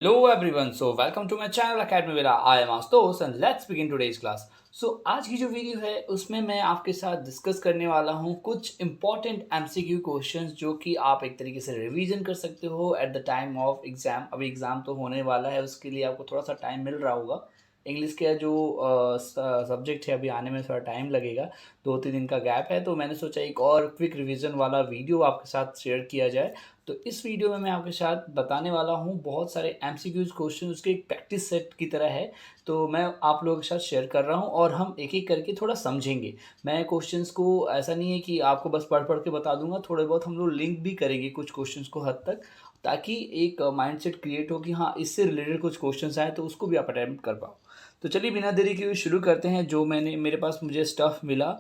Hello everyone, so welcome to my channel Academy Vera. I am Astos and let's begin today's class. So आज की जो video है उसमें मैं आपके साथ डिस्कस करने वाला हूँ कुछ इंपॉर्टेंट एमसीक्यू क्वेश्चंस जो कि आप एक तरीके से रिवीजन कर सकते हो at the time of exam. अभी एग्जाम तो होने वाला है, उसके लिए आपको थोड़ा सा टाइम मिल रहा होगा। इंग्लिश का जो सब्जेक्ट है अभी आने में थोड़ा टाइम लगेगा, 2-3 दिन का गैप है, तो मैंने सोचा एक और क्विक रिवीजन वाला वीडियो आपके साथ शेयर किया जाए। तो इस वीडियो में मैं आपके साथ बताने वाला हूँ बहुत सारे एमसीक्यूज क्वेश्चन, उसके एक प्रैक्टिस सेट की तरह है। तो मैं आप लोगों के साथ शेयर कर रहा हूँ और हम एक एक करके थोड़ा समझेंगे। मैं क्वेश्चंस को ऐसा नहीं है कि आपको बस पढ़ पढ़ के बता दूंगा, थोड़े बहुत हम लोग लिंक भी करेंगे कुछ क्वेश्चंस को हद तक, ताकि एक माइंडसेट क्रिएट हो कि हाँ इससे रिलेटेड कुछ क्वेश्चंस आए तो उसको भी आप अटेम्प्ट कर पाओ। तो चलिए बिना देरी के शुरू करते हैं। जो मेरे पास मुझे स्टफ़ मिला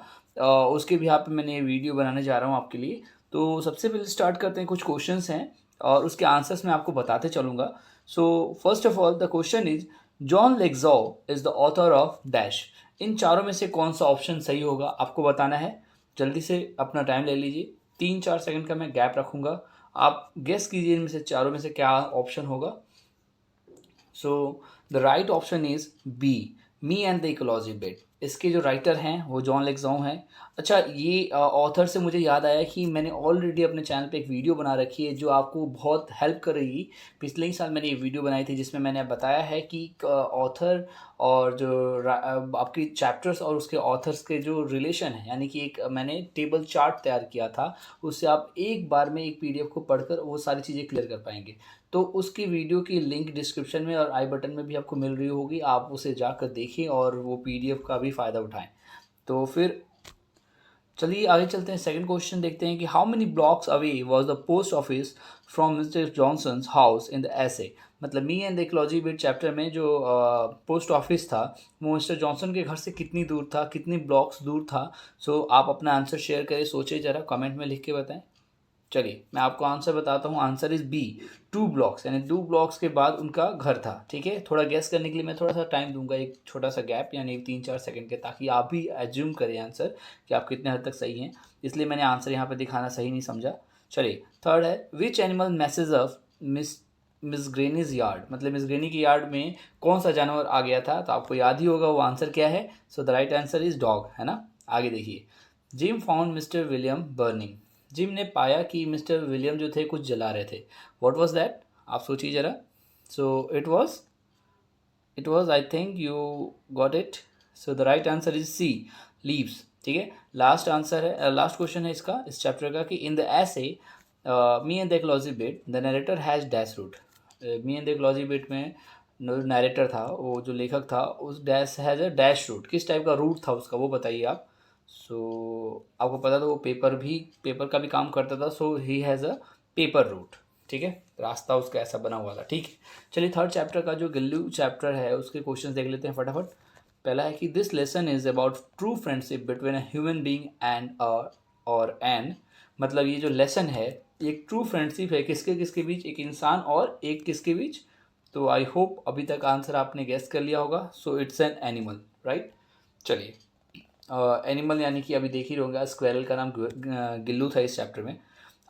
उसके भी यहाँ पे मैंने ये वीडियो बनाने जा रहा हूँ आपके लिए। तो सबसे पहले स्टार्ट करते हैं, कुछ क्वेश्चंस हैं और उसके आंसर्स मैं आपको बताते चलूँगा। So first of all the question is, John Legjaw is the author of dash. इन चारों में से कौन सा ऑप्शन सही होगा आपको बताना है। जल्दी से अपना टाइम ले लीजिए, 3-4 सेकंड का मैं गैप रखूँगा। आप गेस कीजिए इनमें से चारों में से क्या ऑप्शन होगा। So the right option is B, me and the ecology bit. इसके जो राइटर हैं वो जॉन लेग्जॉ हैं। अच्छा, ये ऑथर से मुझे याद आया कि मैंने ऑलरेडी अपने चैनल पे एक वीडियो बना रखी है जो आपको बहुत हेल्प करेगी। पिछले ही साल मैंने ये वीडियो बनाई थी जिसमें मैंने बताया है कि ऑथर और आपकी चैप्टर्स और उसके ऑथर्स के जो रिलेशन है, यानी कि एक मैंने टेबल चार्ट तैयार किया था। उससे आप एक बार में एक पीडीएफ को पढ़कर वो सारी चीज़ें क्लियर कर पाएंगे। तो उसकी वीडियो की लिंक डिस्क्रिप्शन में और आई बटन में भी आपको मिल रही होगी, आप उसे जाकर देखिए और वो पीडीएफ का भी फ़ायदा उठाएं। तो फिर चलिए आगे चलते हैं। सेकंड क्वेश्चन देखते हैं कि how many blocks away was the post office from Mister Johnson's house in the essay. मतलब me and the ecology bit chapter में जो पोस्ट ऑफिस था वो मिस्टर जॉनसन के घर से कितनी दूर था, कितनी ब्लॉक्स दूर था। सो आप अपना आंसर शेयर करें, सोचिए ज़रा, कमेंट में लिख के बताएं। चलिए मैं आपको आंसर बताता हूँ। आंसर इज बी, 2 ब्लॉक्स, यानी 2 ब्लॉक्स के बाद उनका घर था। ठीक है, थोड़ा गैस करने के लिए मैं थोड़ा सा टाइम दूंगा, एक छोटा सा गैप, यानी 3-4 सेकंड के, ताकि आप भी एज्यूम करें आंसर कि आप कितने हद तक सही हैं। इसलिए मैंने आंसर यहाँ पे दिखाना सही नहीं समझा। चलिए थर्ड है, which animal message of Miss Granny's yard. मतलब मिस ग्रेनी की यार्ड में कौन सा जानवर आ गया था, तो आपको याद ही होगा वो आंसर क्या है। So the right answer is dog, है ना। आगे देखिए, gym found mister William burning. Gym ने पाया कि मिस्टर विलियम जो थे कुछ जला रहे थे। व्हाट वाज दैट, आप सोचिए ज़रा। So it was I think you got it. So the right answer is C, leaves. ठीक है, लास्ट आंसर है, लास्ट क्वेश्चन है इसका, इस चैप्टर का, कि in the essay me and the ecology bit the narrator has dash root. Me and the ecology bit में narrator था, वो जो लेखक था, उस dash has a dash root. किस टाइप का रूट था उसका वो बताइए आप। सो आपको पता था वो पेपर का भी काम करता था। So he has a paper route. ठीक है, रास्ता उसका ऐसा बना हुआ था। ठीक है, चलिए थर्ड चैप्टर का जो गिल्लू चैप्टर है उसके क्वेश्चन देख लेते हैं फटाफट। पहला है कि this lesson is about true friendship between a human being and और एन। मतलब ये जो लेसन है एक ट्रू फ्रेंडशिप है किसके किसके बीच, एक इंसान और एक किसके बीच। तो आई होप अभी तक आंसर आपने गेस कर लिया होगा। So it's an animal, right. चलिए, एनिमल यानी कि अभी देख ही होगा, स्क्वेरल का नाम गिल्लू था इस चैप्टर में।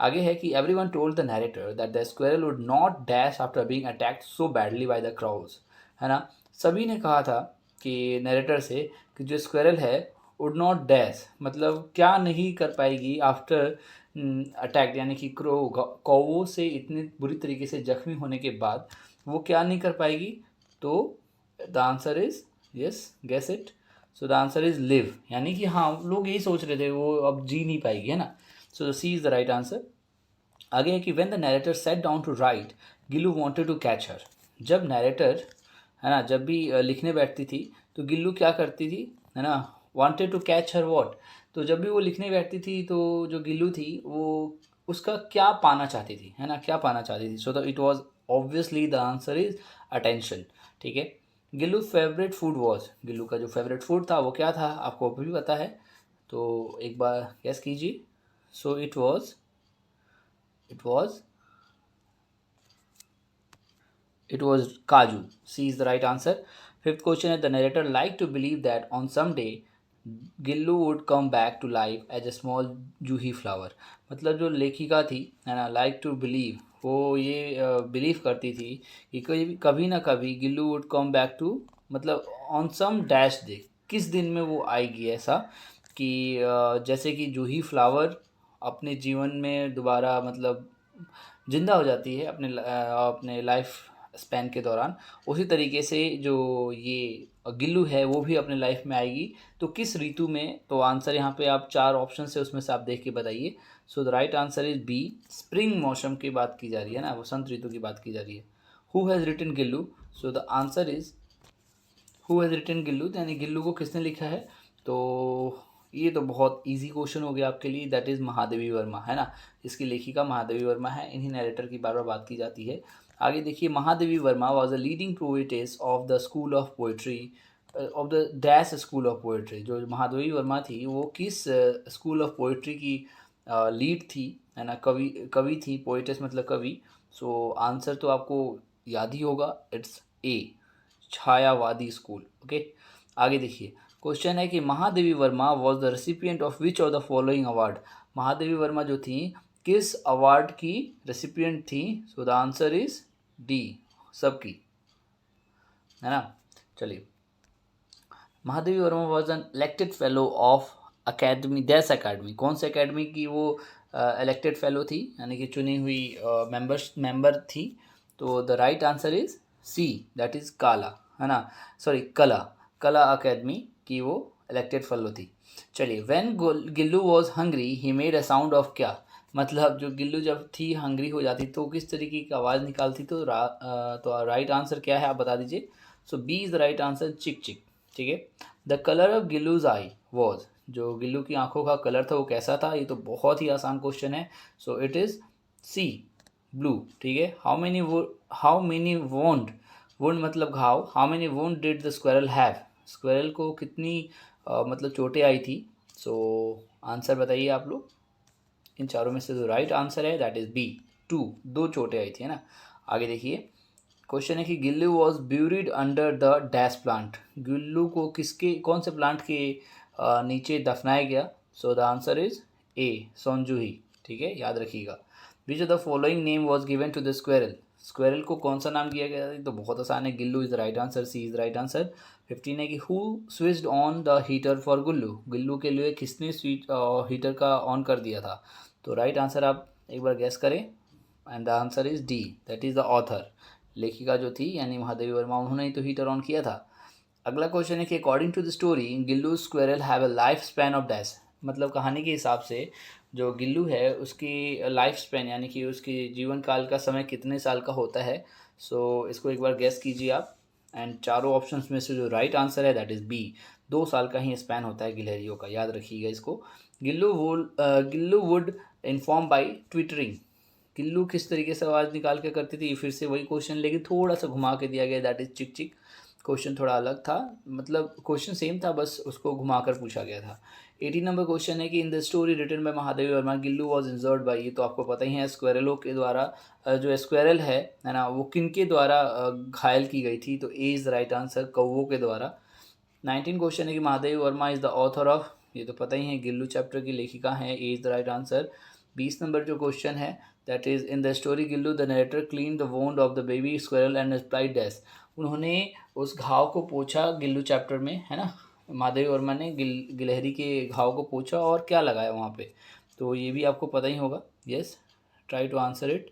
आगे है कि every one told the narrator that the squirrel would not dash after being attacked so badly by the crowds. है ना, सभी ने कहा था कि नरेटर से कि जो स्क्वेरल है वुड नॉट डैश, मतलब क्या नहीं कर पाएगी आफ्टर अटैक, यानी कि कौवों से इतनी बुरी तरीके से जख्मी होने के बाद वो क्या नहीं कर पाएगी। तो the answer is yes, guess it. So the answer is live, यानी कि हाँ लोग यही सोच रहे थे वो अब जी नहीं पाएगी, है ना। So C is the right answer. आगे है कि when the narrator sat down to write, Gillu wanted to catch her. जब नरेटर, है ना, जब भी लिखने बैठती थी तो गिल्लू क्या करती थी, है ना, wanted to catch her what. तो जब भी वो लिखने बैठती थी तो जो गिल्लू थी वो उसका क्या पाना चाहती थी, है ना, क्या पाना चाहती थी। So it was obviously the answer is attention. ठीक है, Gillu favourite food was, Gillu का जो फेवरेट फूड था वो क्या था आपको अभी भी पता है, तो एक बार गेस कीजिए। So it was it was Kaju. C is the right answer. Fifth question is, the narrator liked to believe that on some day Gillu would come back to life as a small juhi flower. मतलब जो लेखिका थी, है ना, like to believe, वो ये believe करती थी कि कभी कभी ना कभी Gillu would come back to, मतलब ऑन सम डैश डे, किस दिन में वो आएगी ऐसा कि जैसे कि जूही फ्लावर अपने जीवन में दोबारा मतलब जिंदा हो जाती है अपने लाइफ स्पैन के दौरान, उसी तरीके से जो ये गिल्लू है वो भी अपने लाइफ में आएगी। तो किस ऋतु में? तो आंसर यहाँ पे आप चार ऑप्शन है उसमें से आप देख के बताइए। So the right answer is B, spring मौसम की बात की जा रही है ना, वसंत ऋतु की बात की जा रही है। Who has written Gillu? So the answer is who has written Gillu, यानी गिल्लू को किसने लिखा है? तो ये तो बहुत इजी क्वेश्चन हो गया आपके लिए, दैट इज़ महादेवी वर्मा, है ना। इसकी लेखिका महादेवी वर्मा है, इन्हीं नरेटर की बार बार बात की जाती है। आगे देखिए, Mahadevi Verma was a leading poetess of the school of poetry, of the dash school of poetry. जो महादेवी वर्मा थी वो किस स्कूल ऑफ पोएट्री की लीड थी, है ना, कवि कवि थी, पोएटेस मतलब कवि। सो आंसर तो आपको याद ही होगा, इट्स ए, छायावादी स्कूल। ओके, आगे देखिए, क्वेश्चन है कि Mahadevi Verma was the recipient of which of the following award. Mahadevi Verma जो थी किस अवार्ड की रेसिपिएंट थी? सो द आंसर इज डी, सबकी, है ना। चलिए, Mahadevi Verma was an elected fellow of academy, dash academy, कौन से अकेडमी की वो इलेक्टेड फेलो थी, यानी कि चुनी हुई मेंबर थी? तो the right answer is C, that is kala, है ना, सॉरी कला, कला अकेडमी की वो इलेक्टेड फेलो थी। चलिए, when Gillu was hungry he made a sound of क्या? मतलब जो गिल्लू जब थी हंग्री हो जाती तो किस तरीके की आवाज़ निकालती? तो राइट आंसर क्या है आप बता दीजिए। So B is the right answer, chick chick. ठीक है, the colour of Gillu's eye was, जो गिल्लू की आंखों का कलर था वो कैसा था? ये तो बहुत ही आसान क्वेश्चन है। So it is C, blue. ठीक है, हाउ मेनी वोंड, वुंड मतलब घाव, how many wound did the squirrel have, squirrel को कितनी मतलब चोटें आई थी? सो आंसर बताइए आप लोग, इन चारों में से जो राइट आंसर है दैट इज बी, टू, दो चोटें आई थी, है ना। आगे देखिए, क्वेश्चन है कि Gillu was buried under the dash plant, Gillu को किसके, कौन से प्लांट के नीचे दफनाया गया? So the answer is A, Sonjuhi. ठीक है, याद रखिएगा। Which of the following name was given to the squirrel, squirrel को कौन सा नाम दिया गया? तो बहुत आसान है, Gillu is the right answer, C is the right answer. 15 है कि who switched on the heater for Gullu, Gillu के लिए किसने स्विच हीटर का ऑन कर दिया था? तो राइट आंसर आप एक बार गैस करें, and the answer is D, that is the author, लेखिका जो थी यानी महादेवी वर्मा, उन्होंने ही तो हीटर ऑन किया था। अगला क्वेश्चन है कि according to the story Gillu squirrel have a life span of dash, मतलब कहानी के हिसाब से जो गिल्लू है उसकी लाइफ स्पैन यानी कि उसकी जीवन काल का समय कितने साल का होता है? सो इसको एक बार गैस कीजिए आप, एंड चारों ऑप्शंस में से जो राइट आंसर है दैट इज़ बी, 2 साल का ही स्पैन होता है गिलहरियों का, याद रखिएगा इसको। Gillu would inform by twittering, Gillu किस तरीके से आवाज़ निकाल के करती थी? फिर से वही क्वेश्चन लेकिन थोड़ा सा घुमा के दिया गया, दैट इज चिक चिक। क्वेश्चन थोड़ा अलग था, मतलब क्वेश्चन सेम था, बस उसको घुमा कर पूछा गया था। 18 नंबर क्वेश्चन है कि in the story written by Mahadevi Verma Gillu was injured by, ये तो आपको पता ही है, स्क्वेरलों के द्वारा, जो स्क्वेरल है ना, वो किन के द्वारा घायल की गई थी? तो A is the right answer, कौवों के द्वारा। 19 क्वेश्चन है कि Mahadevi Varma is the author of, ये तो पता ही है, गिल्लू चैप्टर की लेखिका है, ए is the right answer. 20 number जो क्वेश्चन है that is in the story Gillu the narrator clean the wound of the baby squirrel and applied dash, उन्होंने उस घाव को पोछा गिल्लू चैप्टर में, है ना, महादेवी वर्मा ने गिलहरी के घाव को पोछा और क्या लगाया वहाँ पे? तो ये भी आपको पता ही होगा। Yes, try to answer it.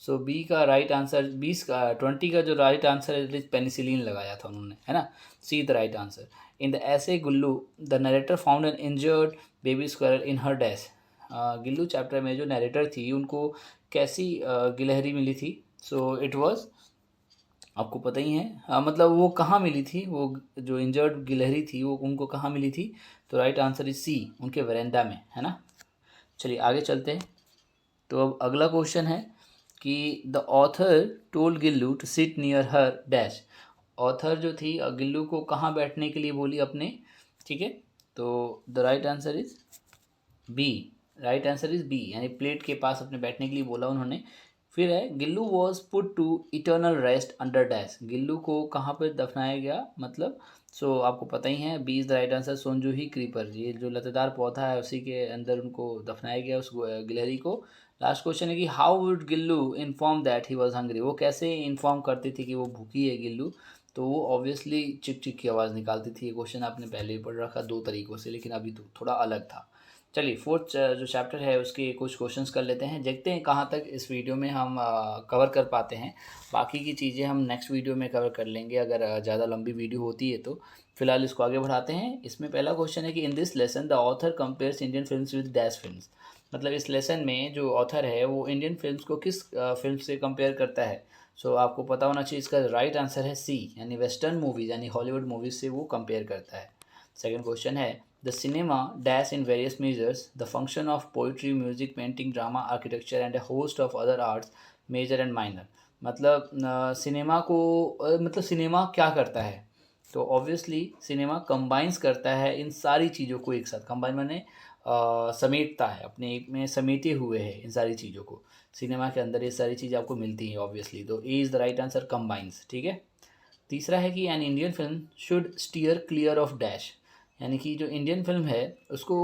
So B का राइट आंसर, 20 का जो राइट आंसर है पेनिसिलिन लगाया था उन्होंने, है ना। C the right answer. In the essay Gullu the narrator found an injured baby squirrel in her dash, Gillu chapter में जो नरेटर थी उनको कैसी गिलहरी मिली थी? सो इट वॉज, आपको पता ही है, मतलब वो कहाँ मिली थी, वो जो इंजर्ड गिलहरी थी वो उनको कहाँ मिली थी? तो राइट आंसर इज सी, उनके वरेंडा में, है ना। चलिए आगे चलते हैं। तो अब अगला क्वेश्चन है कि the author told Gillu to sit near her dash, author जो थी गिल्लू को कहाँ बैठने के लिए बोली अपने? ठीक है, तो the right answer is B, right answer is B, यानी प्लेट के पास अपने बैठने के लिए बोला उन्होंने। फिर है Gillu was put to eternal rest under dash, Gillu को कहाँ पर दफनाया गया मतलब? सो आपको पता ही है, B is the right answer, Sonjuhi creeper, ये जो लतेदार पौधा है उसी के अंदर उनको दफनाया गया, उस गिलहरी को, लास्ट क्वेश्चन है कि how would Gillu inform that he was hungry, वो कैसे इन्फॉर्म करती थी कि वो भूखी है गिल्लू, तो वो ऑब्वियसली चिक चिक की आवाज़ निकालती थी। ये क्वेश्चन आपने पहले ही पढ़ रखा दो तरीक़ों से, लेकिन अभी तो थोड़ा अलग था। चलिए फोर्थ जो चैप्टर है उसके कुछ क्वेश्चंस कर लेते हैं, देखते हैं कहाँ तक इस वीडियो में हम कवर कर पाते हैं। बाकी की चीज़ें हम नेक्स्ट वीडियो में कवर कर लेंगे अगर ज़्यादा लंबी वीडियो होती है तो। फिलहाल इसको आगे बढ़ाते हैं। इसमें पहला क्वेश्चन है कि in this lesson the author compares Indian films with dash films, मतलब इस लेसन में जो ऑथर है वो इंडियन फिल्म्स को किस फिल्म से कंपेयर करता है। सो आपको पता होना चाहिए, इसका राइट आंसर है सी, यानी वेस्टर्न मूवीज़ यानी हॉलीवुड मूवीज़ से वो कंपेयर करता है। सेकंड क्वेश्चन है the cinema dash in various measures the function of poetry, music, painting, drama, architecture and a host of other arts major and minor, मतलब cinema को मतलब cinema क्या करता है, तो ऑब्वियसली सिनेमा कंबाइंस करता है इन सारी चीज़ों को एक साथ। कंबाइन माने समेटता है, अपने एक में समेटे हुए है इन सारी चीज़ों को। सिनेमा के अंदर ये सारी चीज़ें आपको मिलती हैं ऑब्वियसली, तो A is the right answer, combines. ठीक है। तीसरा है कि an Indian film should steer clear of dash, यानी कि जो इंडियन फिल्म है उसको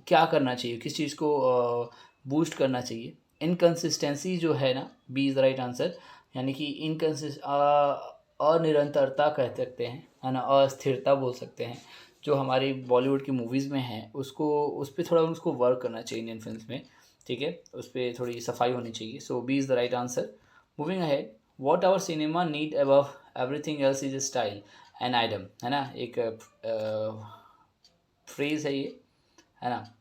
क्या करना चाहिए, किस चीज़ को बूस्ट करना चाहिए। इनकन्सिस्टेंसी जो है ना, B is the right answer, यानी कि अनिरंतरता कह सकते हैं, है ना, अस्थिरता बोल सकते हैं, जो हमारी बॉलीवुड की मूवीज़ में है उसको, उस पर थोड़ा उसको वर्क करना चाहिए इंडियन फिल्म में। ठीक है, उस पर थोड़ी सफाई होनी चाहिए। So B is the right answer. Moving ahead, what our cinema need above everything else is style an item, है ना, एक फ्रेज है ये, है ना।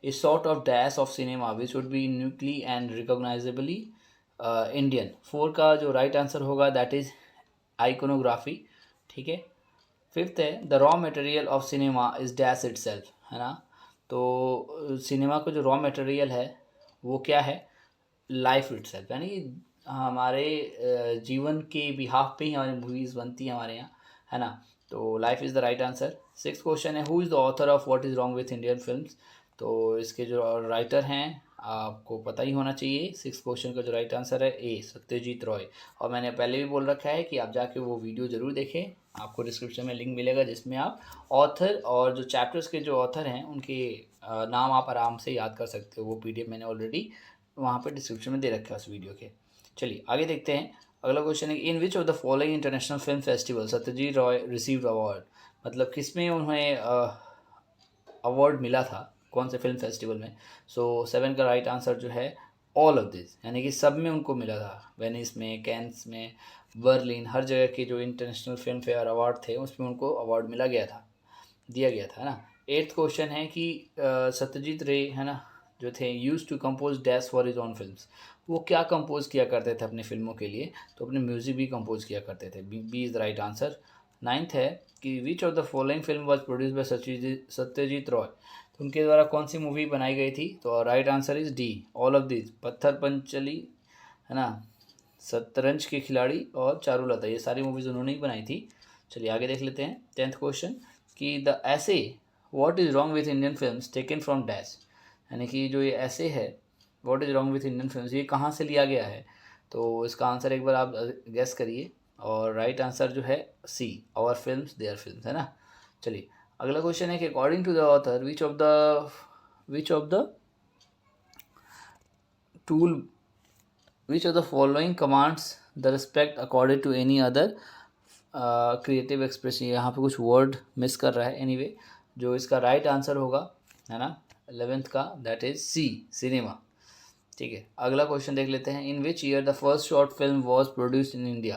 A sort of dash of cinema which would be uniquely and recognisably Indian. Four का जो right answer होगा दैट इज आइकोनोग्राफी। ठीक है। फिफ्थ है the raw material of cinema is dash itself, है ना, तो सिनेमा का जो रॉ मटेरियल है वो क्या है, लाइफ इटसेल्फ, यानी कि हमारे जीवन के बिहाफ पे ही हमारी मूवीज़ बनती हैं हमारे यहाँ, है ना, तो life is the right answer. Six question है who is the author of what is wrong with Indian films, तो इसके जो राइटर हैं आपको पता ही होना चाहिए। सिक्स क्वेश्चन का जो राइट आंसर है ए, सत्यजीत रॉय। और मैंने पहले भी बोल रखा है कि आप जाके वो वीडियो ज़रूर देखें, आपको डिस्क्रिप्शन में लिंक मिलेगा जिसमें आप ऑथर और जो चैप्टर्स के जो ऑथर हैं उनके नाम आप आराम से याद कर सकते हो। वो पीडीएफ मैंने ऑलरेडी वहाँ पे डिस्क्रिप्शन में दे रखा है उस वीडियो के। चलिए आगे देखते हैं। अगला क्वेश्चन है in which of the following international film festival Satyajit Ray received award, मतलब किसमें उन्हें अवार्ड मिला था, कौन से फिल्म फेस्टिवल में। सो सेवन का राइट आंसर जो है ऑल ऑफ दिस, यानी कि सब में उनको मिला था, वेनिस में, कैंस में, बर्लिन, हर जगह के जो इंटरनेशनल फिल्म फेयर अवार्ड थे उसमें उनको अवार्ड मिला गया था, दिया गया था, है ना। एट्थ क्वेश्चन है कि सत्यजीत रे, है ना, जो थे used to compose dash for his own films, वो क्या कंपोज किया करते थे अपनी फिल्मों के लिए, तो अपने म्यूजिक भी कंपोज किया करते थे। B is the right answer. Ninth है कि which of the following film was produce by Satyajit Ray, तो उनके द्वारा कौन सी मूवी बनाई गई थी, तो right answer is D, all of this. पत्थर पंचली, है ना, शतरंज के खिलाड़ी और चारुलता, ये सारी मूवीज़ उन्होंने ही बनाई थी। चलिए आगे देख लेते हैं। टेंथ क्वेश्चन कि the essay what is wrong with Indian films taken from dash, यानी कि जो ये ऐसे है what is wrong with Indian films, ये कहाँ से लिया गया है, तो इसका आंसर एक बार आप गेस करिए, और राइट आंसर जो है C, our films their films, है ना। चलिए अगला क्वेश्चन है कि according to the author which of the tool which of the following commands the respect according to any other creative expression, यहाँ पे कुछ वर्ड मिस कर रहा है। एनीवे जो इसका राइट आंसर होगा, है ना, 11th का, दैट इज सी, सिनेमा। ठीक है। अगला क्वेश्चन देख लेते हैं। In which year the first short film was produced in India,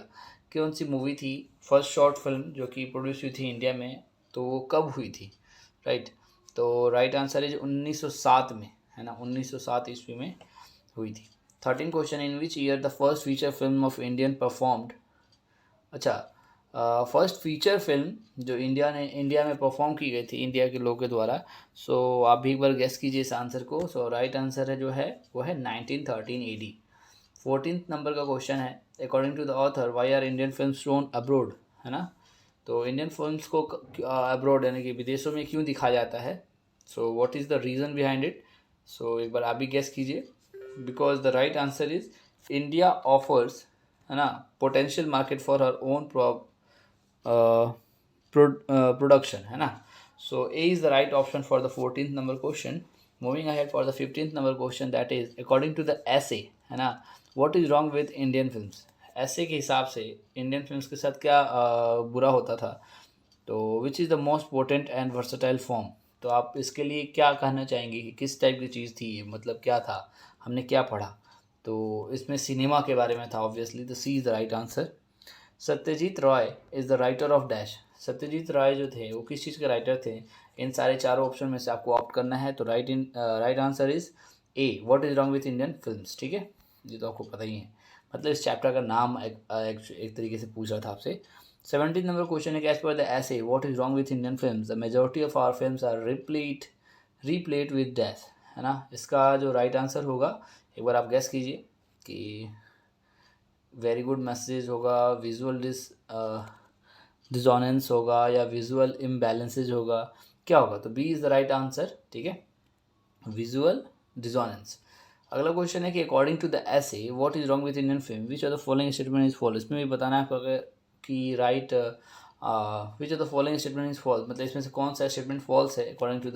कौन सी मूवी थी फर्स्ट शॉर्ट फिल्म जो कि प्रोड्यूस हुई थी इंडिया में, तो वो कब हुई थी, राइट। तो राइट आंसर इज 1907 में, है ना, 1907 ईस्वी में हुई थी। 13 question in which year the first feature film of Indian performed, अच्छा फर्स्ट फीचर फिल्म जो इंडिया में परफॉर्म की गई थी इंडिया के लोगों के द्वारा, सो आप भी एक बार गेस कीजिए इस आंसर को। सो राइट आंसर है जो है वो है 1913 AD। 14th नंबर का क्वेश्चन है according to the author why are Indian film shown abroad, है ना, तो इंडियन फिल्म्स को अब्रोड यानी कि विदेशों में क्यों दिखाया जाता है, so what is the reason behind it. So एक बार आप भी गेस कीजिए। Because the right answer is India offers, है ना, potential market for her own production, है ना। So A is the right option for the 14th number question. Moving ahead for the 15th number question, that is according to the essay, है ना, what is wrong with Indian films. Essay के हिसाब से Indian films के साथ क्या बुरा होता था। तो which is the most potent and versatile form. तो आप इसके लिए क्या कहना चाहेंगे कि किस टाइप की चीज़ थी ये, मतलब क्या था, हमने क्या पढ़ा। तो इसमें सिनेमा के बारे में था ऑब्वियसली, तो C is the right answer. Satyajit Ray is the writer of dash. Satyajit Ray जो थे वो किस चीज़ के राइटर थे। इन सारे चारों ऑप्शन में से आपको ऑप्ट करना है। तो right answer is a, what is wrong with Indian films. ठीक है, ये तो आपको पता ही है, मतलब इस चैप्टर का नाम एक तरीके से पूछ रहा था आपसे। 17th नंबर क्वेश्चन है, as per the essay what is wrong with Indian films, the majority of our films are replete with death, है ना। इसका जो राइट आंसर होगा, एक बार आप गैस कीजिए कि वेरी गुड मैसेज होगा, विजुअल डिसोनेंस होगा या विजुअल इम्बैलेंसेज होगा, क्या होगा। तो B is the right answer, ठीक है, विजुअल डिसोनेंस। अगला क्वेश्चन है कि according to the essay what is wrong with Indian film, which are the following statement is false. इसमें भी बताना है आपको कि right which are the following statement is false, मतलब इसमें से कौन सा स्टेटमेंट फॉल्स है according to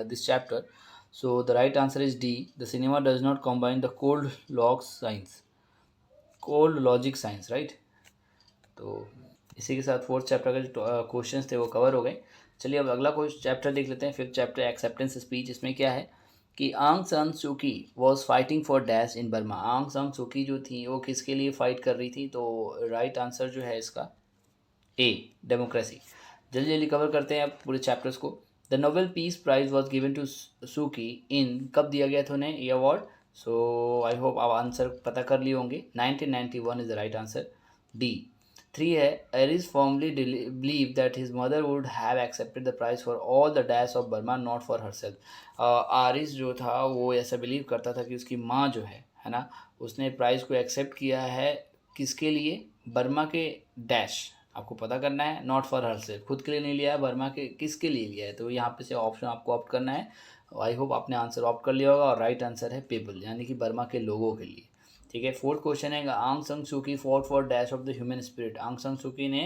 this chapter. So the right answer is D, the cinema does not combine the cold logic science, right. तो इसी के साथ फोर्थ चैप्टर के जो क्वेश्चन थे वो कवर हो गए। चलिए अब अगला कोई चैप्टर देख लेते हैं, फिफ्थ चैप्टर एक्सेप्टेंस स्पीच। इसमें क्या है कि आंग San Suki was fighting for dash in Burma. आंग सान सूकी जो थी वो किसके लिए फाइट कर रही थी। तो राइट आंसर जो है इसका ए, डेमोक्रेसी। जल्दी जल्दी कवर करते हैं अब पूरे चैप्टर्स को। The Nobel piece prize was given to Suu Kyi in, कब दिया गया था उन्हें ये अवार्ड। सो आई होप आप आंसर पता कर लिए होंगे। 1991 is the right answer, D. 3 है, Aris formally believe that his mother would have accepted the prize for all the dash of Burma not for herself. Aris जो था वो ऐसा बिलीव करता था कि उसकी माँ जो है ना, उसने प्राइज़ को एक्सेप्ट किया है किसके लिए, बर्मा के डैश, आपको पता करना है, नॉट फॉर हरसेल्फ, खुद के लिए नहीं लिया है, बर्मा के किसके लिए लिया है। तो यहाँ पे से ऑप्शन आपको ऑप्ट करना है। आई होप आपने आंसर ऑप्ट कर लिया होगा और राइट आंसर है पीपल, यानी कि बर्मा के लोगों के लिए। ठीक है, फोर्थ क्वेश्चन है, Aung San Suu Kyi fought for dash of the human spirit. Aung San सूकी ने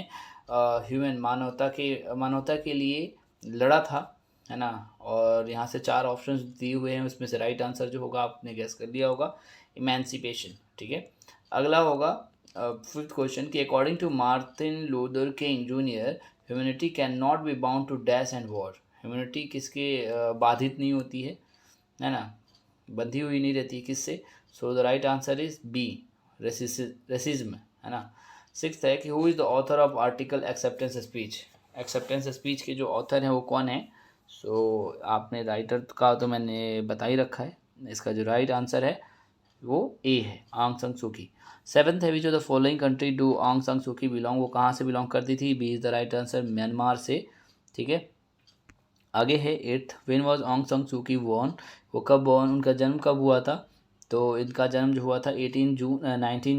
ह्यूमन मानवता के लिए लड़ा था, है ना। और यहाँ से 4 ऑप्शंस दिए हुए हैं, उसमें से राइट आंसर जो होगा आपने गैस कर लिया होगा, इमेंसिपेशन। ठीक है, अगला होगा फिफ्थ क्वेश्चन कि according to Martin Luther King Junior humanity can not be bound to dash and war. Humanity किसके बाधित नहीं होती है ना, बंधी हुई नहीं रहती किससे। So the right answer is B, racism, है ना। सिक्स्थ है कि who is the author of article acceptance speech. Acceptance speech के जो ऑथर हैं वो कौन है। सो आपने राइटर का तो मैंने बता ही रखा है, इसका जो राइट आंसर है वो ए है, आंग सन सूकी। सेवन्थ है, विच of the following country do आंग सन सूकी बिलोंग, वो कहाँ से बिलोंग करती थी। B is the right answer, Myanmar से। ठीक है, आगे है एट्थ, वेन वॉज आंग सन सूकी बॉर्न, वो कब बॉर्न, उनका जन्म कब हुआ था। तो इनका जन्म जो हुआ था 19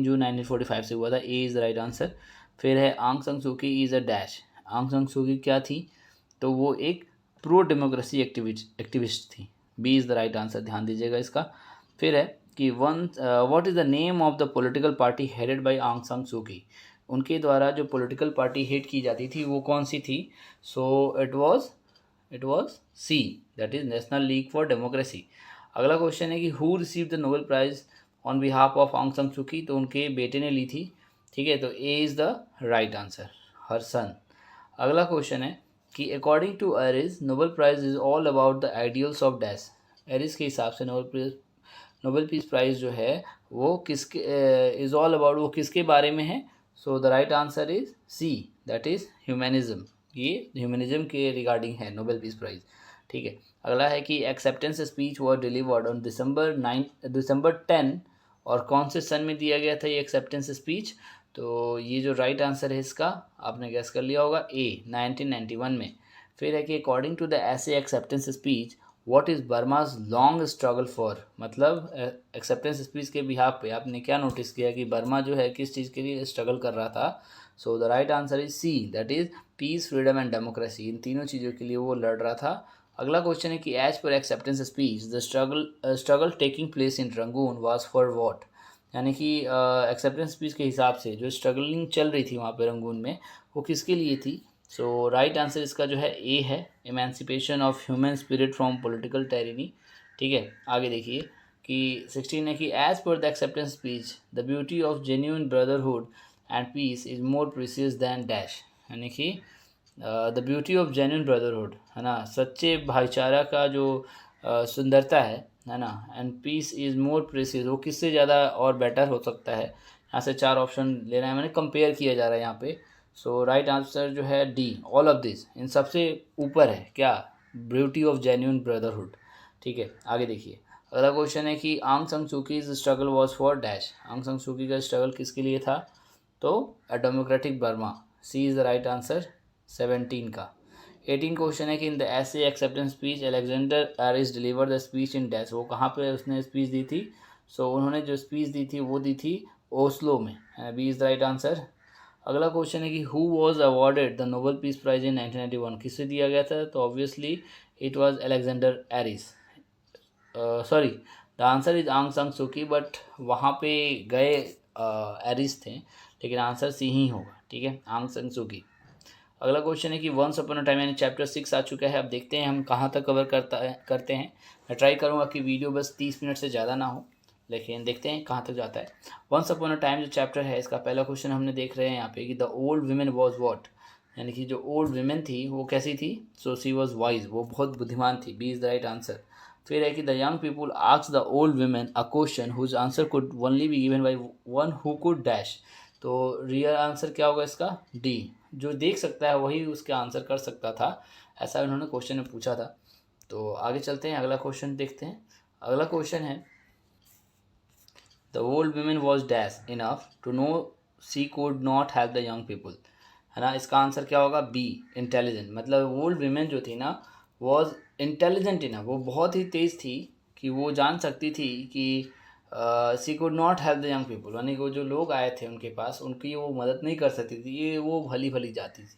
जून 1945 से हुआ था, ए इज़ द राइट आंसर। फिर है Aung San Suki is a dash. Aung San सूकी क्या थी, तो वो एक pro democracy activist B, B is the right आंसर, ध्यान दीजिएगा इसका। फिर है कि what is the name of the political party headed by Aung San सूकी। उनके द्वारा जो पॉलिटिकल पार्टी हेड की जाती थी वो कौन सी थी। So it was C, that is National League for Democracy. अगला क्वेश्चन है कि who receive the Nobel Prize on behalf of Aung San सूकी, तो उनके बेटे ने ली थी। ठीक है, तो A is the right answer, her son. अगला क्वेश्चन है कि according to Aris Nobel prize is all about the ideals of dash. Aris के हिसाब से नोबेल पीस प्राइज़ जो है वो किसके इज़ ऑल अबाउट, वो किसके बारे में है। So the right answer is C, that is humanism. ये ह्यूमैनिज्म के रिगार्डिंग है नोबेल पीस प्राइज़। ठीक है, अगला है कि acceptance speech was delivered on December 10, और कौन से सन में दिया गया था ये एक्सेप्टेंस स्पीच। तो ये जो राइट आंसर है इसका आपने गैस कर लिया होगा, ए, 1991 में। फिर है कि according to the essay acceptance speech what is Burma's long struggle for, मतलब एक्सेप्टेंस स्पीच के बिहाफ पे आपने क्या नोटिस किया कि बर्मा जो है किस चीज़ के लिए स्ट्रगल कर रहा था। So the right answer is C, that is peace, freedom and democracy, इन तीनों चीज़ों के लिए वो लड़ रहा था। अगला क्वेश्चन है कि as per acceptance speech the struggle taking place in Rangoon was for what, यानी कि एक्सेप्टेंस स्पीच के हिसाब से जो स्ट्रगलिंग चल रही थी वहाँ पे रंगून में वो किसके लिए थी। सो राइट आंसर इसका जो है ए है, emancipation of human spirit from political tyranny. ठीक है, आगे देखिए कि 16 है कि as per the acceptance speech the beauty of genuine brotherhood and peace is more precious than dash, यानी कि the beauty of genuine brotherhood, है ना, सच्चे भाईचारा का जो सुंदरता है ना, and peace is more precious, वो किससे ज़्यादा और बेटर हो सकता है। यहाँ से 4 ऑप्शन लेना है मैंने, कंपेयर किया जा रहा है यहाँ पे। सो राइट आंसर जो है डी, ऑल ऑफ दिस, इन सबसे ऊपर है क्या, ब्यूटी ऑफ जेन्यून ब्रदरहुड। ठीक है, आगे देखिए अगला क्वेश्चन है कि Aung San Suu Kyi's struggle was for dash, Aung San Suu Kyi का स्ट्रगल किसके लिए था, तो a democratic Burma, C is the right answer 17 का। 18 क्वेश्चन है कि in the essay acceptance speech Alexander Aris deliver the speech in dash, वो कहाँ पे उसने स्पीच दी थी, सो उन्होंने जो स्पीच दी थी वो दी थी ओस्लो में, B is the right answer. अगला क्वेश्चन है कि who was awarded the Nobel piece Prize in 1991, किससे दिया गया था, तो obviously it was Alexander Aris, sorry the answer is Aung San Suki, but वहाँ पे गए एरिस थे, लेकिन आंसर सी ही होगा। ठीक है, आंग सन सूकी। अगला क्वेश्चन है कि वंस अपॉन अ टाइम, यानी चैप्टर 6 आ चुका है। अब देखते हैं हम कहाँ तक कवर करते हैं। मैं ट्राई करूँगा कि वीडियो बस 30 मिनट से ज़्यादा ना हो, लेकिन देखते हैं कहाँ तक जाता है। वंस अपॉन अ टाइम जो चैप्टर है, इसका पहला क्वेश्चन हमने देख रहे हैं यहाँ पे कि the old women was what, यानी कि जो ओल्ड वीमेन थी वो कैसी थी, सो सी वॉज वाइज, वो बहुत बुद्धिमान थी, B is the right answer. फिर है कि the young people ask the old women a question whose answer could only be given by one who could dash, तो रियल आंसर क्या होगा इसका, डी, जो देख सकता है वही उसका आंसर कर सकता था, ऐसा उन्होंने क्वेश्चन में पूछा था। तो आगे चलते हैं, अगला क्वेश्चन देखते हैं। अगला क्वेश्चन है the old women was dash enough to know she could not help the young people, है ना, इसका आंसर क्या होगा, बी, इंटेलिजेंट। मतलब ओल्ड वीमेन जो थी ना, वॉज इंटेलिजेंट इनफ, वो बहुत ही तेज़ थी कि वो जान सकती थी कि she could not help the young people, यानी कि वो जो लोग आए थे उनके पास, उनकी वो मदद नहीं कर सकती थी, ये वो भली भली जाती थी,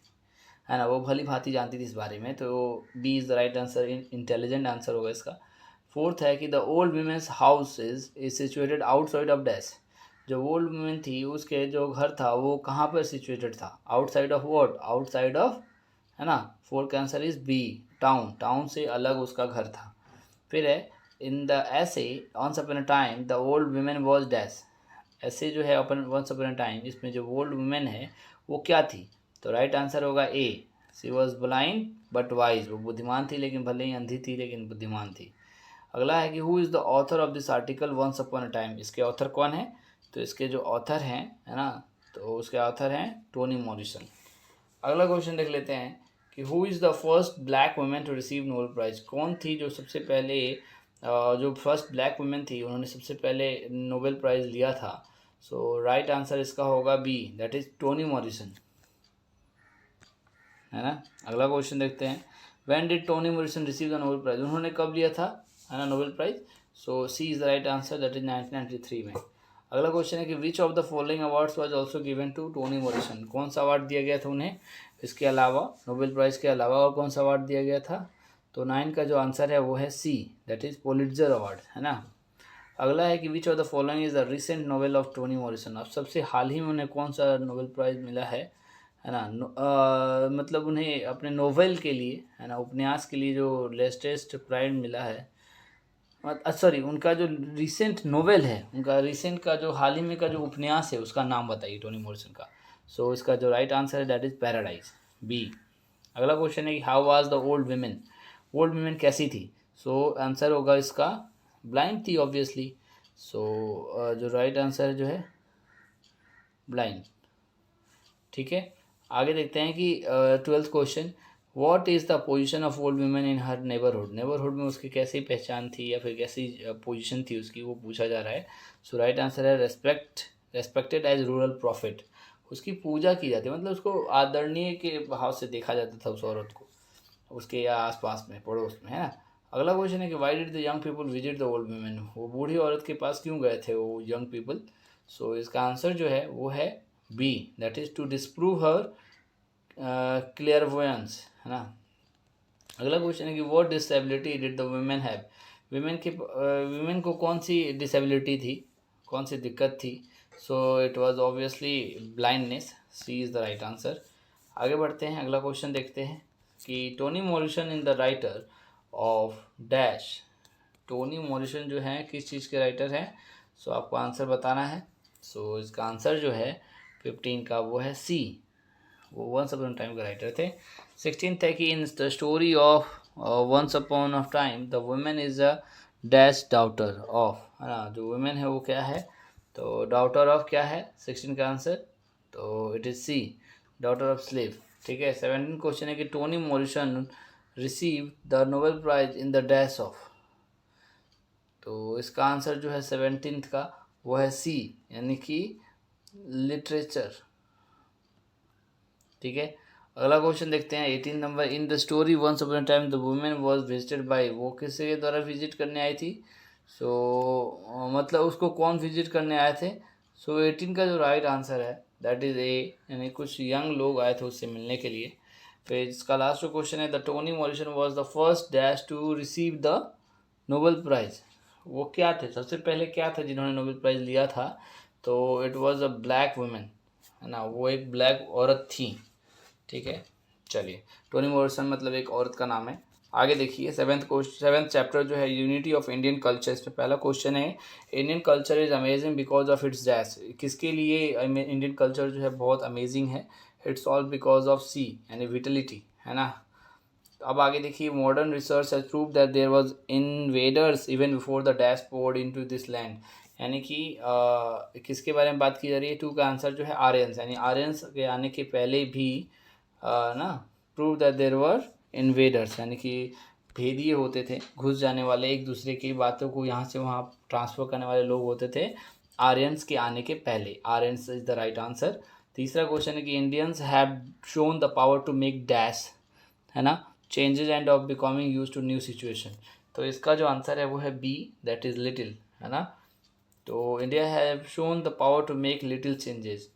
है ना, वो भली भांति जानती थी इस बारे में। तो B is the right answer, intelligent answer होगा इसका। फोर्थ है कि the old women's house is situated outside of dash, जो ओल्ड वुमेन थी उसके जो घर था वो कहाँ पर सिचुएटेड था, outside of what, outside of, है ना, fourth answer is B, town, town से अलग उसका घर था। फिर है इन द ऐसे once upon a time the old women was dash, ऐसे जो है अपन वंस अपॉन अ टाइम, इसमें जो ओल्ड वुमेन है वो क्या थी, तो राइट आंसर होगा ए, सी वॉज ब्लाइंड बट वाइज, वो बुद्धिमान थी लेकिन भले ही अंधी थी लेकिन बुद्धिमान थी। अगला है कि who is the author of this article once upon a time, इसके ऑथर कौन है, तो इसके जो ऑथर हैं, है ना, तो उसके ऑथर हैं टोनी मॉरिसन। अगला क्वेश्चन देख लेते हैं कि who is the first black women to receive Nobel prize, कौन थी जो सबसे पहले जो फर्स्ट ब्लैक वुमेन थी उन्होंने सबसे पहले नोबेल प्राइज़ लिया था। सो राइट आंसर इसका होगा B, that is Toni Morrison, है ना। अगला क्वेश्चन देखते हैं, when did Toni Morrison receive the Nobel prize, उन्होंने कब लिया था, है ना, Nobel prize, so C is the right answer, that is 1993 में। अगला क्वेश्चन है कि which of the following awards was also given to Toni Morrison, कौन सा अवार्ड दिया गया था उन्हें, इसके अलावा नोबेल प्राइज़ के अलावा और कौन सा अवार्ड दिया गया था, तो 9 का जो आंसर है वो है C, that is Pulitzer award, है ना। अगला है कि which of the following is the recent novel of Tony Morrison, अब सबसे हाल ही में उन्हें कौन सा नोबेल प्राइज़ मिला है ना, मतलब उन्हें अपने नोवेल के लिए, है ना, उपन्यास के लिए जो लेटेस्ट प्राइज़ मिला है, सॉरी उनका जो रिसेंट नोवेल है, उनका रिसेंट का जो हाल ही में का जो उपन्यास है उसका नाम बताइए टोनी मॉरिसन का। सो इसका जो राइट आंसर है दैट इज़ पैराडाइज, बी। अगला क्वेश्चन है कि how was the old women, old women कैसी थी, सो आंसर होगा इसका ब्लाइंड थी ऑब्वियसली। सो जो राइट आंसर जो है ब्लाइंड। ठीक है, आगे देखते हैं कि 12th question, what is the position of old women in her neighbourhood, neighbourhood में उसकी कैसी पहचान थी या फिर कैसी पोजीशन थी उसकी, वो पूछा जा रहा है। सो राइट आंसर है रेस्पेक्टेड एज रूरल प्रॉफिट, उसकी पूजा की जाती है, मतलब उसको आदरणीय के भाव से देखा जाता था उस औरत को, उसके या आसपास में पड़ोस में, है ना। अगला क्वेश्चन है कि why did the young people visit the old women, वो बूढ़ी औरत के पास क्यों गए थे वो यंग पीपल, सो इसका आंसर जो है वो है B, that is to disprove her clairvoyance, है ना। अगला क्वेश्चन है कि what disability did the women have, women को कौन सी डिसेबिलिटी थी, कौन सी दिक्कत थी, so it was obviously blindness, C is the right answer. आगे बढ़ते हैं, अगला क्वेश्चन देखते हैं कि Toni Morrison in the writer of dash Toni Morrison जो है किस चीज़ के राइटर हैं? सो आपको आंसर बताना है। सो इसका आंसर जो है 15 का वो है सी, वो वंस अपॉन टाइम का राइटर थे। 16th है कि in the story of once upon of time the women is a dash daughter of, है ना, जो वुमेन है वो क्या है? तो डाउटर ऑफ क्या है 16 का आंसर? तो it is C, daughter of slave. ठीक है। 17 क्वेश्चन है कि Toni Morrison receive the Nobel prize in the dash of, तो इसका आंसर जो है 17th का वो है सी, यानी कि लिटरेचर। ठीक है। अगला क्वेश्चन देखते हैं 18 नंबर। In the story once upon a time the women was visited by, वो किसके द्वारा विजिट करने आई थी? सो मतलब उसको कौन विजिट करने आए थे? सो 18 का जो राइट आंसर है दैट इज ए, यानी कुछ यंग लोग आए थे उससे मिलने के लिए। फिर इसका लास्ट क्वेश्चन है the Toni Morrison was the first dash to receive the Nobel prize, वो क्या थे? सबसे पहले क्या था जिन्होंने नोबेल प्राइज लिया था? तो it was a black women, है ना, वो एक ब्लैक औरत थी। ठीक है। चलिए, टोनी मॉरिसन मतलब एक औरत का नाम है। आगे देखिए 7th चैप्टर जो है यूनिटी ऑफ इंडियन कल्चर, इसमें पहला क्वेश्चन है Indian culture is amazing because of its dash, किसके लिए इंडियन कल्चर जो है बहुत अमेजिंग है? It's all because of C, यानी विटलिटी, है ना। अब आगे देखिए modern research has prove that there was invaders even before the dash poured into this land, यानी कि किसके बारे में बात की जा रही है? 2 का आंसर जो है आर्यंस, यानी आर्यंस के आने के पहले भी ना prove that there were invaders, यानी कि भेदिए होते थे, घुस जाने वाले, एक दूसरे की बातों को यहाँ से वहाँ ट्रांसफ़र करने वाले लोग होते थे आर्यंस के आने के पहले। Aryans is the right answer. तीसरा क्वेश्चन है कि Indians have shown the power to make dash, है ना, changes and of becoming use to new situation, तो इसका जो आंसर है वो है बी, दैट इज लिटिल, है ना। तो India have shown the power to make little changes.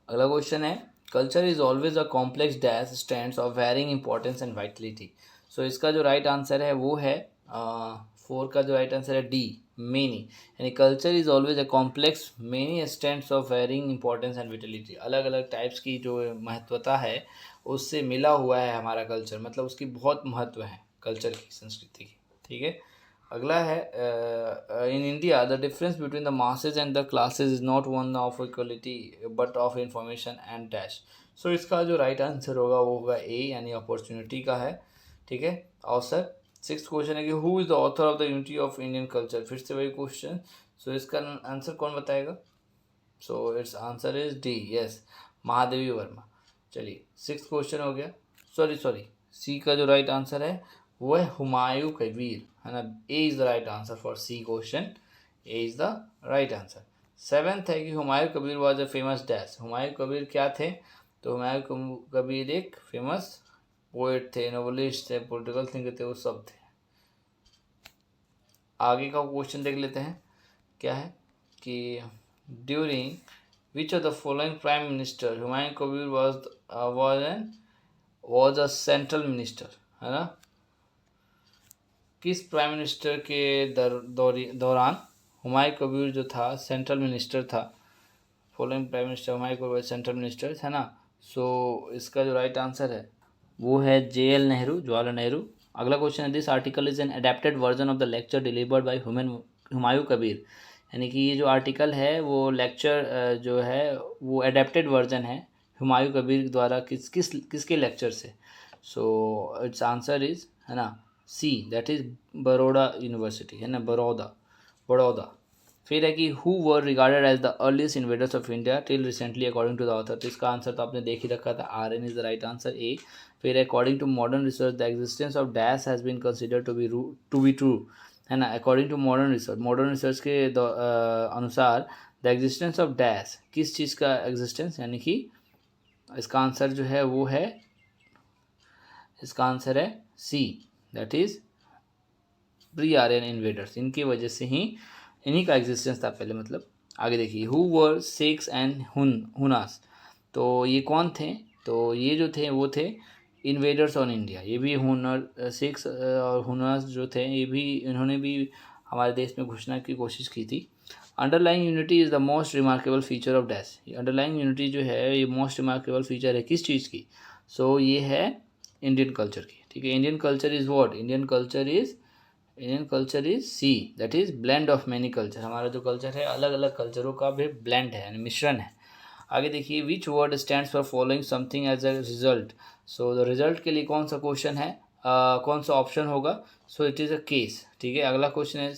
अगला क्वेश्चन है culture is always a complex dash stands of varying importance and vitality, so इसका जो राइट आंसर है वो है 4 का जो राइट आंसर है डी, मेनी, यानी culture is always a complex many stands of varying importance and vitality, अलग अलग टाइप्स की जो महत्वता है उससे मिला हुआ है हमारा कल्चर, मतलब उसकी बहुत महत्व है कल्चर की, संस्कृति की। ठीक है। अगला है in India the difference between the masses and the classes is not one of equality but of information and dash, so इसका जो राइट आंसर होगा वो होगा ए, यानी अपॉर्चुनिटी का है। ठीक है। अवसर। 6th क्वेश्चन है कि who is the author of the unity of Indian culture, फिर से वही क्वेश्चन। सो इसका आंसर कौन बताएगा? So it's answer is D, yes, Mahadevi Verma. चलिए 6th क्वेश्चन हो गया। सॉरी, सी का जो राइट आंसर है वो है हुमायूं कबीर, है ना। A is the right answer for C question, A is the right answer. 7th है कि Humayun Kabir was a famous dash, Humayun Kabir क्या थे? तो हुमायूं कबीर एक फेमस पोएट थे, नोवेलिस्ट थे, पॉलिटिकल थिंकर थे, वो सब थे। आगे का क्वेश्चन देख लेते हैं क्या है कि during which of the following prime minister Humayun Kabir was a central minister, है ना। किस प्राइम मिनिस्टर के दौरान हुमायूं कबीर जो था सेंट्रल मिनिस्टर था? Following prime minister Humayun Kabir central minister, है ना। सो इसका जो राइट आंसर है वो है JL नेहरू, जवाहरलाल नेहरू। अगला क्वेश्चन है this article is an adapted version of the lecture delivered by Humayun Kabir, यानी कि ये जो आर्टिकल है वो लेक्चर जो है वो अडेप्टेड वर्जन है हुमायूं कबीर द्वारा किसके लेक्चर से? सो इट्स आंसर इज, है ना, C, that is Baroda university, है ना, बड़ौदा। फिर है कि who were regarded as the earliest invaders of India till recently according to the author, तो इसका आंसर तो आपने देख ही रखा था, RN is the right answer, A. फिर according to modern research the existence of dash has been considered to be true, है ना। अकॉर्डिंग टू मॉडर्न रिसर्च के अनुसार द एग्जिस्टेंस ऑफ डैश, किस चीज़ का एग्जिस्टेंस, यानी कि इसका आंसर जो है वो है, इसका आंसर है C, that is pre Aryan invaders, इनकी वजह से ही इन्हीं का एग्जिस्टेंस था पहले, मतलब। आगे देखिए who were Sikhs and Huns, तो ये कौन थे? तो ये जो थे वो थे इन्वेडर्स ऑन इंडिया, ये भी सिख्स और हुनास जो थे ये भी, इन्होंने भी हमारे देश में घुसने की कोशिश की थी। Underlying unity is the most remarkable feature of dash, underlying unity जो है ये मोस्ट रिमार्केबल फीचर है किस चीज़ की? सो ये है इंडियन कल्चर की। ठीक है। Indian culture is what, Indian culture is C, that is blend of many culture. हमारा जो कल्चर है अलग अलग कल्चरों का भी ब्लेंड है यानी मिश्रण है। आगे देखिए, which word stands for following something as a result. So the result के लिए कौन सा क्वेश्चन है, कौन सा ऑप्शन होगा। So it is a case. ठीक है, अगला क्वेश्चन है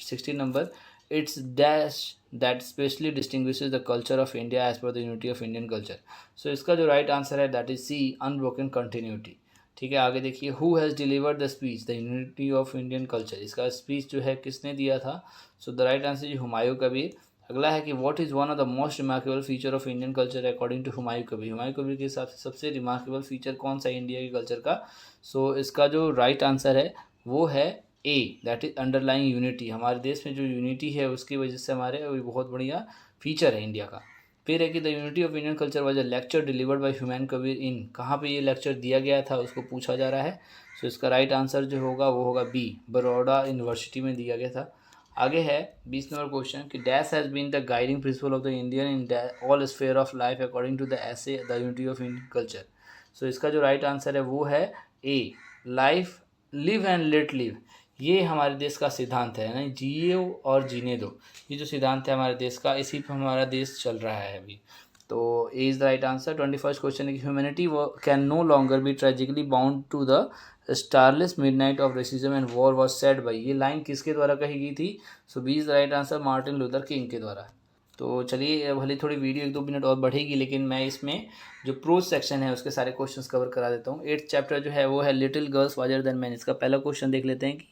16 number, it's dash that specially distinguishes the culture of India as per the unity of Indian culture. So इसका जो राइट आंसर है that is C, unbroken continuity. ठीक है, आगे देखिए, who has delivered the speech the unity of Indian culture. इसका speech जो है किसने दिया था। So the right answer is Humayun Kabir. अगला है कि what is one of the most remarkable feature of Indian culture according to Humayun Kabir. Humayun Kabir के हिसाब से सबसे रिमार्केबल फीचर कौन सा है इंडिया के कल्चर का। सो इसका जो राइट आंसर है वो है ए, दैट इज अंडरलाइंग यूनिटी। हमारे देश में जो यूनिटी है उसकी वजह से हमारे वो बहुत बढ़िया फीचर है इंडिया का। फिर है कि the unity of Indian culture was a lecture delivered by Humayun Kabir in, कहाँ पे ये लेक्चर दिया गया था उसको पूछा जा रहा है। सो इसका राइट आंसर जो होगा वो होगा बी, बड़ौदा यूनिवर्सिटी में दिया गया था। आगे है 20 नंबर क्वेश्चन कि dash has been the guiding principle of the Indian in all sphere of life according to the essay the unity of Indian culture. So इसका जो राइट आंसर है वो है A, life live and let live. ये हमारे देश का सिद्धांत है ना, जियो और जीने दो। ये जो सिद्धांत है हमारे देश का, इसी पर हमारा देश चल रहा है अभी। तो A is the right answer. 21st question है कि humanity can no longer be tragically bound to the starless midnight of racism and war was said by. ये लाइन किसके द्वारा कही गई थी। So B is the right answer, Martin Luther King के द्वारा। तो चलिए, भले थोड़ी वीडियो 1-2 मिनट और बढ़ेगी लेकिन मैं इसमें जो प्रोज सेक्शन है उसके सारे क्वेश्चंस कवर करा देता हूँ। 8th चैप्टर जो है वो है little girls wiser than man. इसका पहला क्वेश्चन देख लेते हैं कि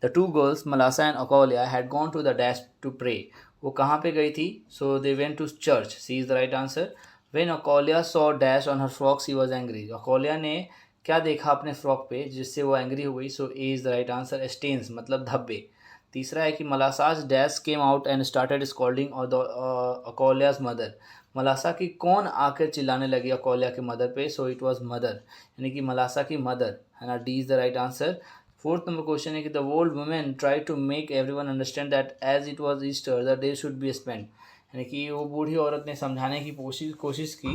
the two girls Malasha and Akoulya had gone to the dash to pray. वो कहाँ पे गई थी। So they went to church, C is the right answer. When Akoulya saw dash on her frock she was angry. Akoulya ने क्या देखा अपने frock पे जिससे वो एंग्री हो गई। So A is the right answer, stains मतलब धब्बे। तीसरा है कि Malasha's dash came out and started scolding और द अकोलियाज मदर। मलासा की कौन आकर चिल्लाने लगी अकोलिया के मदर पे। सो इट वाज मदर, यानी कि मलासा की मदर, है ना। D is the right answer. 4th number question है कि the old women try to make everyone understand that as it was Easter the day should be spend. यानी कि वो बूढ़ी औरत ने समझाने की कोशिश की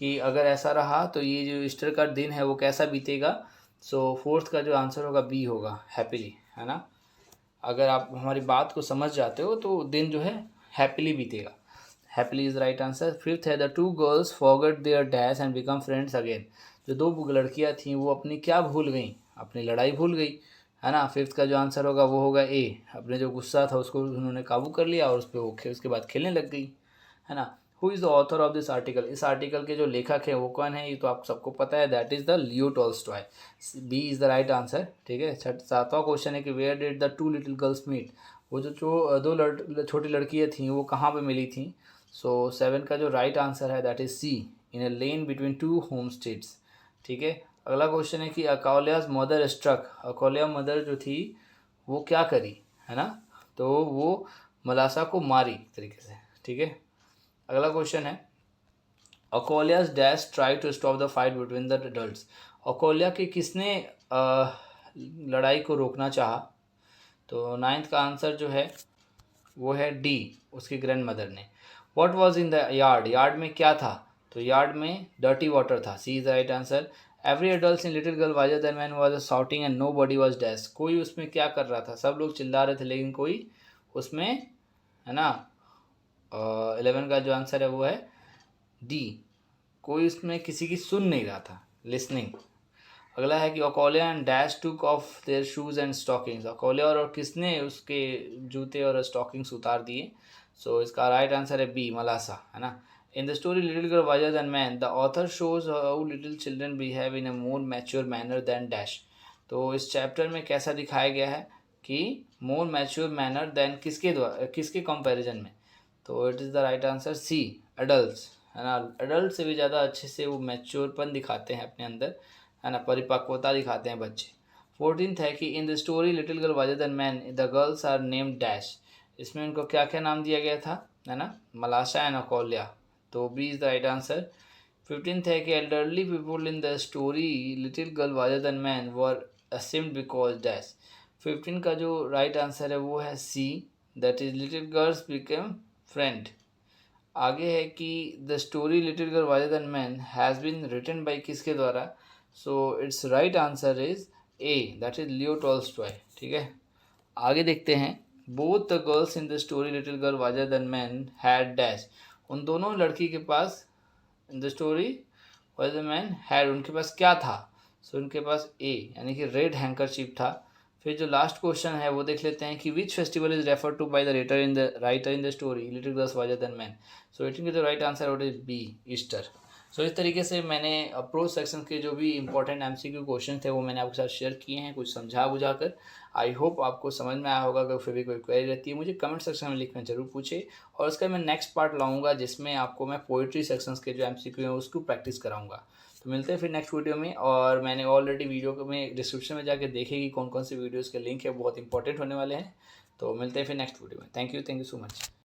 कि अगर ऐसा रहा तो ये जो ईस्टर का दिन है वो कैसा बीतेगा। सो 4th का जो आंसर होगा बी होगा, हैप्पीली, है ना। अगर आप हमारी बात को समझ जाते हो तो दिन जो है हैप्पीली बीतेगा। Happily is right answer. 5th है the two girls forgot their dash and become friends again. जो दो लड़कियां थीं वो अपनी क्या भूल गई, अपनी लड़ाई भूल गई, है ना। 5th का जो आंसर होगा वो होगा ए, अपने जो गुस्सा था उसको उन्होंने काबू कर लिया और उस पर वो उसके बाद खेलने लग गई, है ना। Who is the author of this article. इस आर्टिकल के जो लेखक है वो कौन है, ये तो आप सबको पता है, that is the Leo Tolstoy. B is the right answer. ठीक है। 7वां क्वेश्चन है कि where did the two little girls meet. वो जो दो छोटी लड़कियाँ थीं वो कहाँ पे मिली थीं। सो 7 का जो राइट आंसर है that is C, in a lane between two home states. ठीक है। अगला क्वेश्चन है कि Akoulya's mother struck. Akoulya mother जो थी वो क्या करी, है ना। तो वो मलासा को मारी तरीके से। ठीक है। अगला क्वेश्चन है Akoulya's dash try to stop the fight between the adults. Akoulya के किसने लड़ाई को रोकना चाहा। तो 9th का आंसर जो है वो है डी, उसकी ग्रैंड मदर ने। What was in the yard. Yard में क्या था। तो यार्ड में डर्टी वाटर था, C is the right answer. Every adult in little girl wiser than man was shouting and nobody was dash. कोई उसमें क्या कर रहा था, सब लोग चिल्ला रहे थे लेकिन कोई उसमें, है ना। 11 का जो आंसर है वो है डी, कोई उसमें किसी की सुन नहीं रहा था, लिसनिंग। अगला है कि अकोलिया and dash took of their shoes and stockings. अकोलिया और किसने उसके जूते और स्टॉकिंग्स उतार दिए। सो इसका राइट आंसर है बी, मलासा, है ना। In the story little girl wiser than man the author shows how little children behave in a more mature manner than dash. तो इस चैप्टर में कैसा दिखाया गया है कि मोर मैच्योर मैनर देन किसके कंपैरिजन में। तो it is the right answer C, adult, है ना। एडल्ट से भी ज़्यादा अच्छे से वो मैच्योरपन दिखाते हैं अपने अंदर, है ना, परिपक्वता दिखाते हैं बच्चे। 14th है कि in the story little girl wiser than man the girls are named dash. इसमें उनको क्या क्या नाम दिया गया था, है ना, मलाशा एंड अकोलिया। तो B is the right answer. 15th है कि elderly people in the story little girl wiser than man were ashamed because dash. 15 का जो राइट आंसर है वो है C, that is little girls became friend. आगे है कि the story little girl wiser than man has been written by किसके द्वारा। So it's right answer is A, that is Leo Tolstoy. ठीक है, आगे देखते हैं। Both the girls in the story little girl wiser than man had dash. उन दोनों लड़की के पास in the story wiser man had, उनके पास क्या था? सो उनके पास ए यानी कि रेड हैंकरचीफ था। फिर जो लास्ट क्वेश्चन है वो देख लेते हैं कि which festival is refer to by the writer in the story little girls wiser than man. So it is the right answer what is B, Easter. So इस तरीके से मैंने अप्रोच सेक्शन के जो भी इंपॉर्टेंट एमसीक्यू क्वेश्चन थे वो मैंने आपके साथ शेयर किए हैं, कुछ समझा बुझा कर। आई होप आपको समझ में आया होगा। अगर फिर भी कोई क्वेरी रहती है मुझे कमेंट सेक्शन में लिखकर जरूर पूछे, और उसका मैं नेक्स्ट पार्ट लाऊंगा जिसमें आपको मैं पोइट्री सेक्शंस के जो एमसीक्यू हैं उसको प्रैक्टिस कराऊंगा। तो मिलते हैं फिर नेक्स्ट वीडियो में। और मैंने ऑलरेडी वीडियो में डिस्क्रिप्शन में जाके देखेगी कौन कौन से वीडियोज़ के लिंक है, बहुत इंपॉर्टेंट होने वाले हैं। तो मिलते हैं फिर नेक्स्ट वीडियो में। Thank you so much.